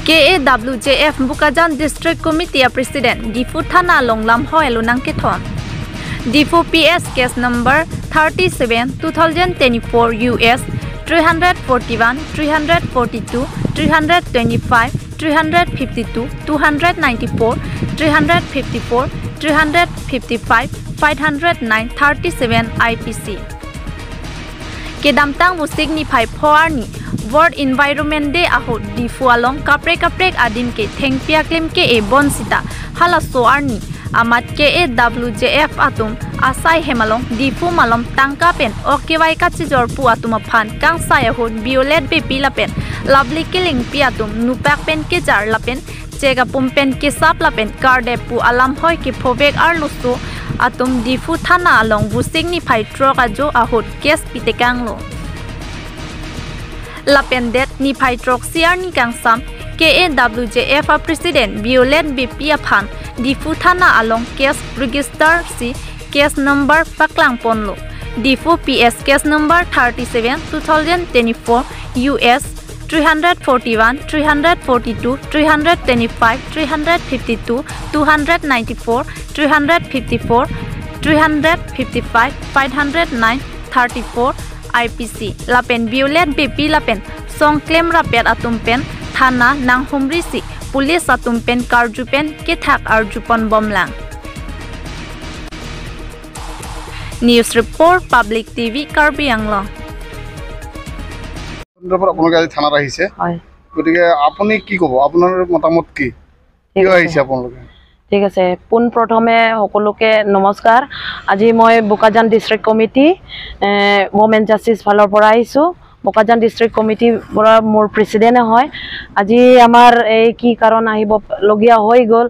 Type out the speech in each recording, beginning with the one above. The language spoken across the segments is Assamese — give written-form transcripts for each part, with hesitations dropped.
KAWJF Bukajan District Committee President Difu Thana Longlam Hoelu Nangkethon Difu PS case number 37 2024 US 341 342 325 352 294 354 355 509 37 IPC Kedamtang musik ni phai phoarni World Environment Day ahot Difu along kaprek adim ke thengpia klim ke e bonsita hala soarni amat KAWJF atum asai hemalong Difu malom tangka pen okwai kachijor pu atum phan kang sai ahot violet be pilapen lovely killing piatum nupak pen ke jar lapen chega pumpen ke sap lapen karde pu alam hoi ke phobek arlusu atum Difu thana along busing ni phai troka jo ahot kes pitekanglo Lapendet ni phai trok siar ni kangsam KAWJF President Violet BP Aphan Difu Thana along case register si case number paklang ponlo Difu PS case number 37 2024 US 341 342 325 352 294 354 355 509 34 IPC Lapen Violet BP Lapen Song claim rapet atumpen Thana nang humrisi Police atumpen karjupen Kethak arjupon bomlang News Report Public TV Karbi Anglo আপোনালোকে আজি থানাত আহিছে হয় গতিকে আপুনি কি ক'ব আপোনাৰ মতামত কি কি আহিছে আপোনালোকে ঠিক আছে পুন প্ৰথমে সকলোকে নমস্কাৰ আজি মই বুকাজান ডিস্ট্ৰিক্ট কমিটি ওমেন জাস্টিস ফালৰ পৰা আহিছো বুকাজান ডিস্ট্ৰিক্ট কমিটি পৰা মোৰ প্ৰেসিডেন্ট হয় আজি আমাৰ এই কি কাৰণ আহিব লগিয়া হৈ গল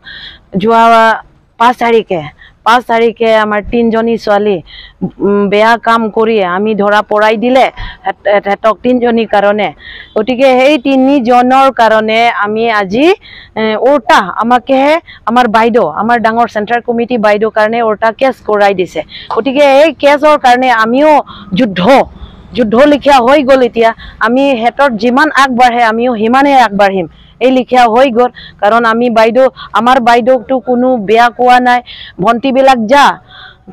যোৱা 5 তাৰিখে আমাৰ তিনজনী ছোৱালী বেয়া কাম কৰি আমি ধৰা পৰাই দিলে হেতক তিনজনী কাৰণে গতিকে এই তিনিজনৰ কাৰণে আমি আজি ওটা আমাকে আমাৰ বাইদেউ আমাৰ ডাঙৰ সেন্ট্ৰাল কমিটি বাইদেউ কাৰণে ওটা কেছ কৰাই দিছে গতিকে এই কেছৰ কাৰণে আমিও যুদ্ধ লিখিয়া হৈ গল এতিয়া আমি হেতৰ যিমান আগবাঢ়ে আমিও হিমানে আগবাঢ়িম এই লিখিয়া হৈ গল কাৰণ আমি বাইদেউ আমাৰ বাইদেউটো কোনো বেয়া কোৱা নাই ভন্টি বিলাক যা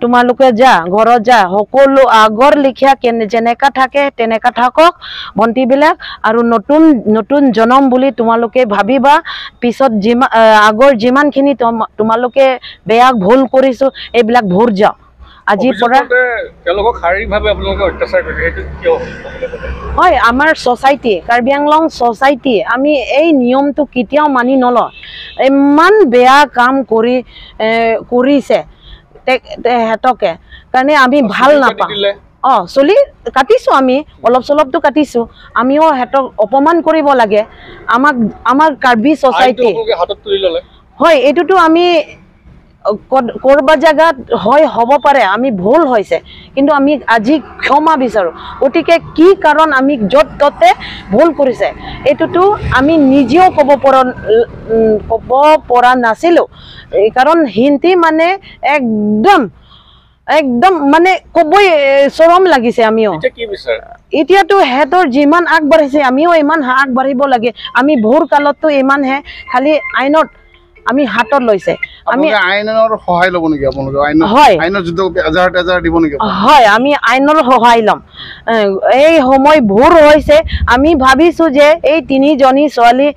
তোমালোকে যা ঘৰত যা সকলো আগৰ লিখিয়া যেনেকা থাকে তেনেকা থাকক ভন্টি বিলাক আৰু নতুন জনম বুলি তোমালোকে ভাবিবা পিছত আগৰ যিমানখিনি তোমালোকে বেয়া ভুল কৰিছো এইবিলাক ভুৰ যাও আজি পৰা তেওঁলোকক শাৰীৰিকভাৱে আপোনালোকে অত্যাচাৰ কৰিছে এইটো কিয় হয় আমাৰ সোসাইটি কাৰ্বি আংলং সোসাইটি আমি এই নিয়মটো কেতিয়াও মানি নলওঁ ইমান বেয়া কাম কৰিছে হেতকে কাৰণে আমি ভাল নাপাওঁ চলি কাটিছো আমি অলপ চলপটো কাটিছো আমিও হেতক অপমান কৰিব লাগে আমাৰ কাৰ্বি সোসাইটি হাতত তুলি ললে হয় এটোটো আমি কৰবা জায়গাত হয় হ'ব পাৰে আমি ভুল হৈছে কিন্তু আমি আজি ক্ষমা বিচাৰো গতিকে কি কাৰণ আমি যত ততে ভুল কৰিছে এটোটো আমি নিজেও ক'ব পৰা নাছিলো কাৰণ হিন্তি মানে একদম মানে কবই শৰম লাগিছে আমিও এতিয়াতো হেতৰ যিমান আগবাঢ়িছে আমিও ইমান আগবাঢ়িব লাগে আমি ভোৰ কালততো ইমান হে খালি আইনত আমি হাতত লৈছে আমি আইনৰ সহায় লব নেকি আপোনালোকে আইনৰ যুদ্ধ এজাৰ দিব নেকি হয় আমি আইনৰ সহায় লম এই সময় ভুৰ হৈছে আমি ভাবিছো যে এই তিনিজনী ছোৱালী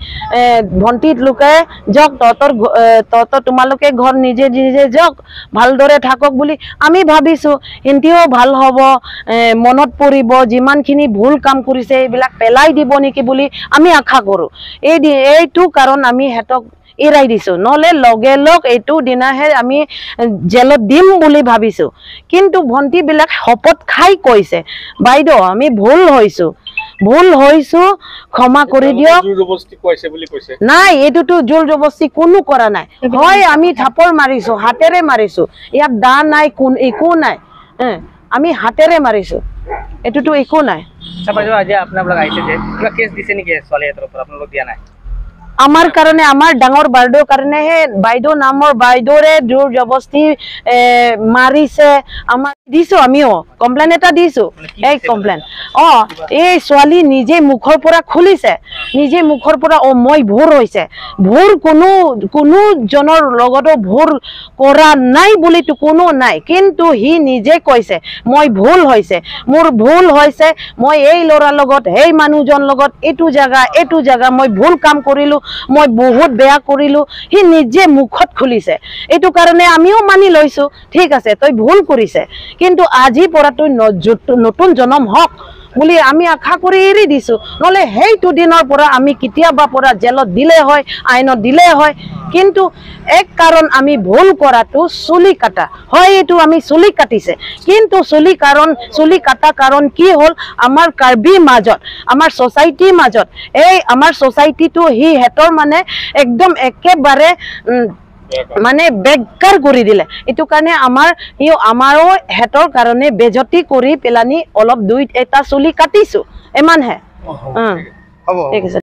ভন্টিত লোকে যক তোমালোকে ঘৰ নিজে যক ভালদৰে থাকক বুলি আমি ভাবিছো হিন্দিও ভাল হ'ব মনত পৰিব যিমানখিনি ভুল কাম কৰিছে এইবিলাক পেলাই দিব নেকি বুলি আমি আশা কৰো এইটো কাৰণ আমি হেতক এৰাই দিছো নলে লগে লগ এইটো দিনাহে আমি জেলত দিম বুলি ভাবিছো কিন্তু ভন্টি বিলাক শপত খাই কৈছে বাইদেউ আমি ভুল হৈছো ক্ষমা কৰি দিয়ক জোৰজবস্তি কৈছে বুলি কৈছে নাই এটোটো জোৰজবস্তি কোনো কৰা নাই হয় আমি থাপৰ মাৰিছো হাতেৰে মাৰিছো ইয়াত দা নাই একো নাই আমি হাতেৰে মাৰিছো এটোটো একো নাই বাইদেউ আজি আপোনালোক আহিছে যে কিবা কেছ দিছে নেকি ছোৱালী এটাৰ ওপৰত আপোনালোক দিয়া নাই আমাৰ কাৰণে আমাৰ ডাঙৰ বাইদেউৰ কাৰণে হে বাইদেউ নামৰ বাইদেউৰে জোৰ জবস্তি মাৰিছে আমাৰ দিছো আমিও কমপ্লেইন এটা দিছো এই কমপ্লেইন এই ছোৱালী নিজে মুখৰ পৰা খুলিছে নিজে মুখৰ পৰা মই ভুৰ হৈছে ভুৰ কোনো জনৰ লগতো ভুৰ কৰা নাই বুলিতো কোনো নাই কিন্তু হি নিজে কৈছে মই ভুল হৈছে মোৰ ভুল হৈছে মই এই ল'ৰাৰ লগত এই মানুহজন লগত এটু জায়গা মই ভুল কাম কৰিলো মই বহুত বেয়া কৰিলো হি নিজে মুখত খুলিছে এটু কাৰণে আমিও মানি লৈছো ঠিক আছে তই ভুল কৰিছে কিন্তু আজি পৰা তই নতুন জনম হক বুলি আমি আশা কৰি এৰি দিছো নলে হেইটো দিনৰ পৰা আমি কিতিয়াবা পৰা জেলত দিলে হয় আইনত দিলে হয় কিন্তু এক কাৰণ আমি ভুল কৰাটো চুলি কাটা হয় এটো আমি চুলি কাটিছে কিন্তু চুলি কাটা কাৰণ কি হল আমাৰ কাৰ্বি মাজত আমাৰ সোসাইটি মাজত এই আমাৰ সোসাইটিটো হি হেতৰ মানে একদম একেবাৰে মানে বেকাৰ কৰি দিলে এটো কাৰণে আমাৰো হেতৰ কাৰণে বেজতি কৰি পেলানি অলপ দুই এটা চুলি কাটিছো ইমান হে হ'ব ঠিক আছে